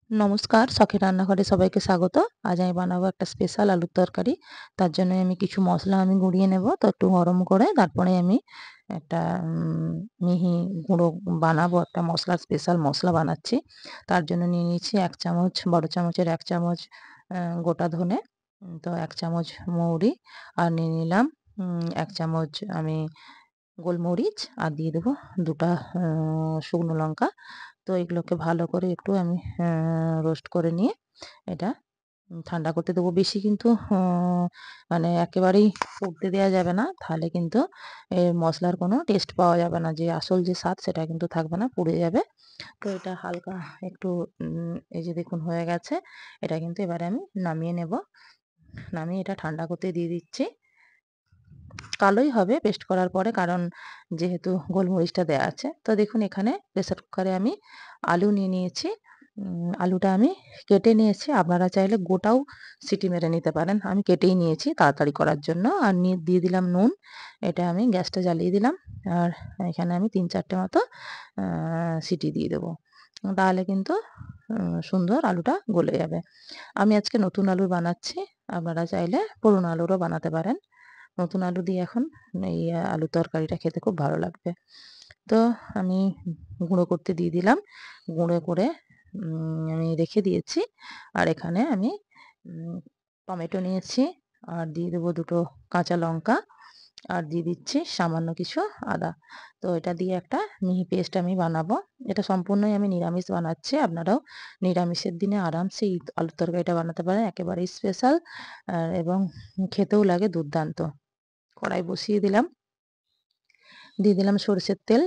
নমস্কার, শখের রান্নাঘরে সবাইকে স্বাগত। আজ আমি বানাবো একটা স্পেশাল আলুর তরকারি। তার জন্য আমি কিছু মসলা গুঁড়িয়ে নেব। তো একটু গরম করে তারপরে আমি একটা মিহি গুঁড়ো বানাবো, একটা স্পেশাল মসলা বানাচ্ছি। তার জন্য নিয়ে নিয়েছি ১ চামচ, বড় চামচের ১ চামচ গোটা ধনে, তো ১ চামচ মৌরি, আর নিয়ে নিলাম ১ চামচ আমি গোলমরিচ, আর দিয়ে দেবো ২ টা শুকনো লঙ্কা। তো এগুলোকে ভালো করে একটু আমি রোস্ট করে নিয়ে এটা ঠান্ডা করতে দেবো। বেশি কিন্তু মানে একেবারেই পুড়তে দেওয়া যাবে না, তাহলে কিন্তু এর মশলার কোনো টেস্ট পাওয়া যাবে না, যে আসল যে স্বাদ সেটা কিন্তু থাকবে না, পুড়ে যাবে। তো এটা হালকা একটু এই যে দেখুন হয়ে গেছে। এটা কিন্তু এবারে আমি নামিয়ে নেব। নামিয়ে এটা ঠান্ডা করতে দিয়ে দিচ্ছি। কালোই হবে পেস্ট করার পরে, কারণ যেহেতু গোলমরিচটা দেয়া আছে। তো দেখুন এখানে প্রেসার কুকারে আমি আলু নিয়ে নিয়েছি। আলুটা আমি কেটে নিয়েছি। আপনারা চাইলে গোটাও সিটি মেরে নিতে পারেন। আমি কেটেই নিয়েছি তাড়াতাড়ি করার জন্য। আর দিয়ে দিলাম নুন। এটা আমি গ্যাসটা জ্বালিয়ে দিলাম। আর এখানে আমি ৩-৪ টে মতো সিটি দিয়ে দেবো। তাহলে কিন্তু সুন্দর আলুটা গলে যাবে। আমি আজকে নতুন আলুর বানাচ্ছি। আপনারা চাইলে পুরনো আলুরও বানাতে পারেন। নতুন আলু দিয়ে এখন এই আলুর তরকারিটা খেতে খুব ভালো লাগবে। তো আমি গুঁড়ো করতে দিয়ে দিলাম। গুঁড়ো করে আমি রেখে দিয়েছি। আর এখানে আমি উম টমেটো নিয়েছি, আর দিয়ে দেবো ২ টো কাঁচা লঙ্কা, আর দিয়ে দিচ্ছি সামান্য কিছু আদা। তো এটা দিয়ে একটা মিহি পেস্ট আমি বানাবো। এটা সম্পূর্ণই আমি নিরামিষ বানাচ্ছি। আপনারাও নিরামিষের দিনে আরামসে এই আলুর তরকারিটা বানাতে পারেন। একেবারেই স্পেশাল এবং খেতেও লাগে দুর্দান্ত। কড়াই বসিয়ে দিলাম। দিয়ে দিলাম সরষের তেল।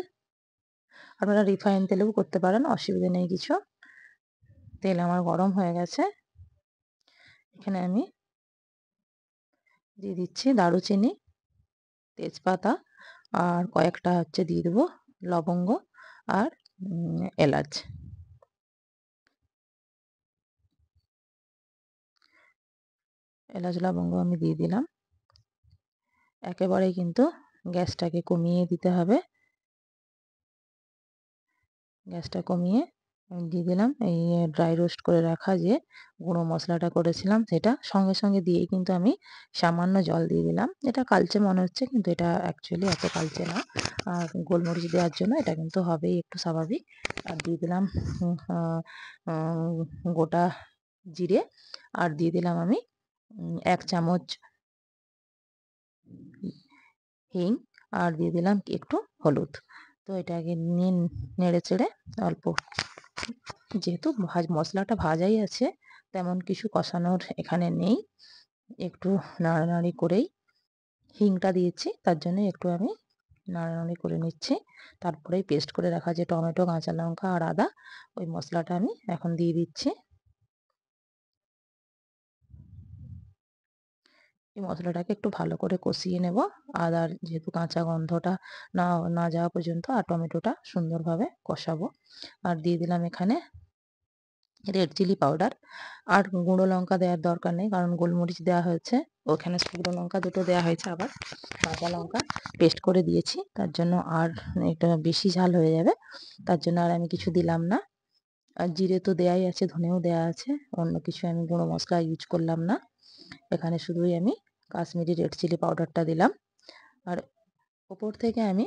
আপনারা রিফাইন তেলেও করতে পারেন, অসুবিধা নেই কিছু। তেল আমার গরম হয়ে গেছে। এখানে আমি দিয়ে দিচ্ছি দারুচিনি, তেজপাতা, আর কয়েকটা হচ্ছে দিয়ে দেবো লবঙ্গ, আর এলাচ। এলাচ লবঙ্গ আমি দিয়ে দিলাম। একেবারেই কিন্তু গ্যাসটাকে কমিয়ে দিতে হবে। গ্যাসটা কমিয়ে দিয়ে দিলাম এই ড্রাই রোস্ট করে রাখা যে গুঁড়ো মশলাটা করেছিলাম, সেটা সঙ্গে সঙ্গে দিয়েই কিন্তু আমি সামান্য জল দিয়ে দিলাম। এটা কালচে মনে হচ্ছে, কিন্তু এটা অ্যাকচুয়ালি এত কালচে না। আর গোলমরিচ দেওয়ার জন্য এটা কিন্তু হবেই একটু স্বাভাবিক। আর দিয়ে দিলাম গোটা জিরে, আর দিয়ে দিলাম আমি ১ চামচ হিং, আর দিয়ে দিলাম একটু হলুদ। তো এটাকে নিয়ে নেড়ে চেড়ে অল্প, যেহেতু মশলাটা ভাজাই আছে, তেমন কিছু কষানোর এখানে নেই। একটু নাড়ানাড়ি করেই, হিংটা দিয়েছি তার জন্য একটু আমি নাড়ানাড়ি করে নিচ্ছি। তারপরেই পেস্ট করে রাখা যে টমেটো, কাঁচা লঙ্কা আর আদা, ওই মশলাটা আমি এখন দিয়ে দিচ্ছি। এই মশলাটাকে একটু ভালো করে কষিয়ে নেব। আদার যেহেতু কাঁচা গন্ধটা না না যাওয়া পর্যন্ত, আর টমেটোটা সুন্দরভাবে কষাবো। আর দিয়ে দিলাম এখানে রেড চিলি পাউডার। আর গুঁড়ো লঙ্কা দেওয়ার দরকার নেই, কারণ গোলমরিচ দেওয়া হয়েছে। ওখানে শুকনো লঙ্কা ২ টো দেওয়া হয়েছে, আবার কাঁচা লঙ্কা পেস্ট করে দিয়েছি। তার জন্য আর এটা বেশি ঝাল হয়ে যাবে। তার জন্য আর আমি কিছু দিলাম না। আর জিরে তো দেওয়াই আছে, ধনেও দেওয়া আছে। অন্য কিছু আমি গুঁড়ো মশলা ইউজ করলাম না। এখানে শুধুই আমি কাশ্মীরি রেড চিলি পাউডারটা দিলাম। আর ওপর থেকে আমি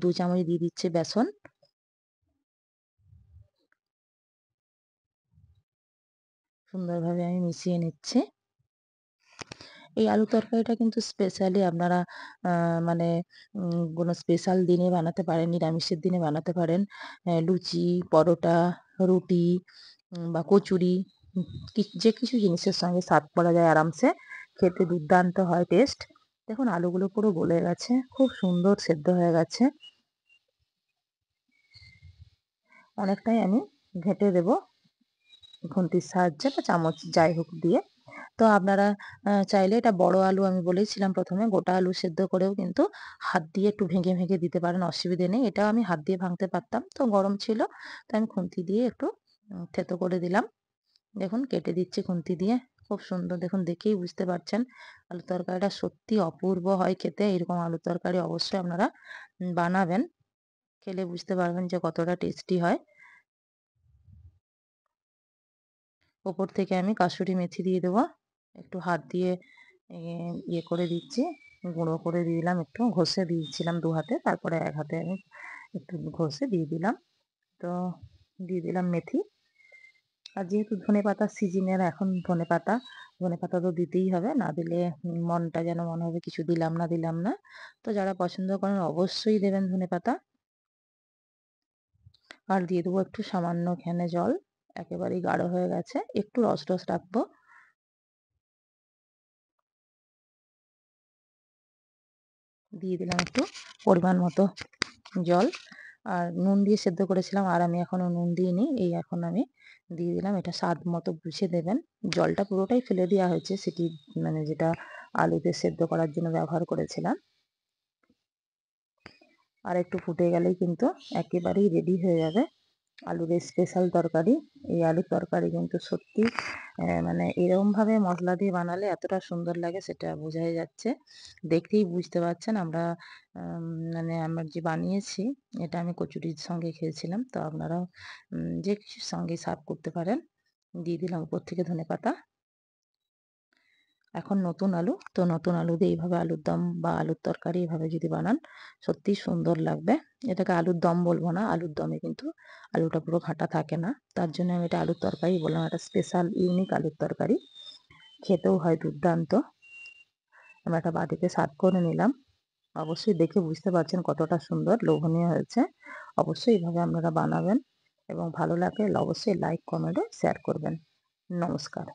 ২ চামচ দিয়ে দিচ্ছি বেসন। সুন্দরভাবে আমি মিশিয়ে নিচ্ছি। এই আলু তরকারিটা কিন্তু স্পেশালি আপনারা মানে কোনো স্পেশাল দিনে বানাতে পারেন, নিরামিষের দিনে বানাতে পারেন। লুচি, পরোটা, রুটি বা কচুরি, যে কিছু জিনিসের সঙ্গে সার্ভ করা যায় আরামসে। খেতে দুর্দান্ত হয় টেস্ট। দেখুন আলুগুলো পুরো গলে গেছে, খুব সুন্দর সেদ্ধ হয়ে গেছে। অনেকটাই আমি ঘেঁটে দেবো খুন্তির সাহায্যে বা চামচ যাই হোক দিয়ে। তো আপনারা চাইলে এটা বড় আলু, আমি বলেইছিলাম ১ম এ গোটা আলু সেদ্ধ করেও কিন্তু হাত দিয়ে একটু ভেঙে ভেঙে দিতে পারেন, অসুবিধে নেই। এটাও আমি হাত দিয়ে ভাঙতে পারতাম, তো গরম ছিল, তাই আমি খুন্তি দিয়ে একটু থেতো করে দিলাম। দেখুন কেটে দিচ্ছি খুন্তি দিয়ে। খুব সুন্দর, দেখুন দেখেই বুঝতে পারছেন আলুর তরকারিটা সত্যি অপূর্ব হয় খেতে। এরকম আলুর তরকারি অবশ্যই আপনারা বানাবেন। খেলে বুঝতে পারবেন যে কতটা টেস্টি হয়। ওপর থেকে আমি কাসুরি মেথি দিয়ে দেবো। একটু হাত দিয়ে ইয়ে করে দিচ্ছি, গুঁড়ো করে দিয়ে দিলাম, একটু ঘষে দিয়েছিলাম 2 হাতে, তারপরে 1 হাতে আমি একটু ঘষে দিয়ে দিলাম। তো দিয়ে দিলাম মেথি। আর যেহেতু ধনেপাতার সিজনের এখন ধনেপাতা তো দিতেই হবে, না দিলে মনটা যেন মনে হবে কিছু দিলাম না দিলাম না। তো যারা পছন্দ করেন অবশ্যই দেবেন ধনেপাতা। আর দিয়ে দেবো একটু সামান্য এখানে জল, একেবারেই গাঢ় হয়ে গেছে, একটু রস রস রাখবো। দিয়ে দিলাম একটু পরিমাণ মতো জল, আর নুন দিয়ে সেদ্ধ করেছিলাম, আর আমি এখনো নুন দিইনি, এই এখন আমি দিয়ে দিলাম। এটা স্বাদ মতো বুঝে দেবেন। জলটা পুরোটাই ফেলে দেওয়া হয়েছে, সেটি মানে যেটা আলুতে সেদ্ধ করার জন্য ব্যবহার করেছিলাম। আর একটু ফুটে গেলেই কিন্তু একেবারেই রেডি হয়ে যাবে আলুর স্পেশাল তরকারি। এই আলুর তরকারি কিন্তু সত্যি মানে এরকমভাবে মশলা দিয়ে বানালে এতটা সুন্দর লাগে সেটা বোঝাই যাচ্ছে, দেখতেই বুঝতে পারছেন। আমরা মানে আমার যে বানিয়েছি এটা আমি কচুরির সঙ্গে খেয়েছিলাম, তো আপনারাও যে কিছুর সঙ্গে সার্ভ করতে পারেন। দিয়ে দিলাম উপর থেকে ধনেপাতা। এখন নতুন আলু, তো নতুন আলু দিয়ে এইভাবে আলুর দম বা আলুর তরকারি এভাবে যদি বানান সত্যিই সুন্দর লাগবে। এটাকে আলুর দম বলবো না, আলুর দমে কিন্তু আলুটা পুরো ঘাঁটা থাকে না, তার জন্য আমি এটা আলুর তরকারি বললাম। একটা স্পেশাল ইউনিক আলুর তরকারি, খেতেও হয় দুর্দান্ত। আমরা একটা বাটিতে সার্ভ করে নিলাম। অবশ্যই দেখে বুঝতে পারছেন কতটা সুন্দর লোভনীয় হয়েছে। অবশ্যই এইভাবে আপনারা বানাবেন এবং ভালো লাগলে অবশ্যই লাইক কমেন্টে শেয়ার করবেন। নমস্কার।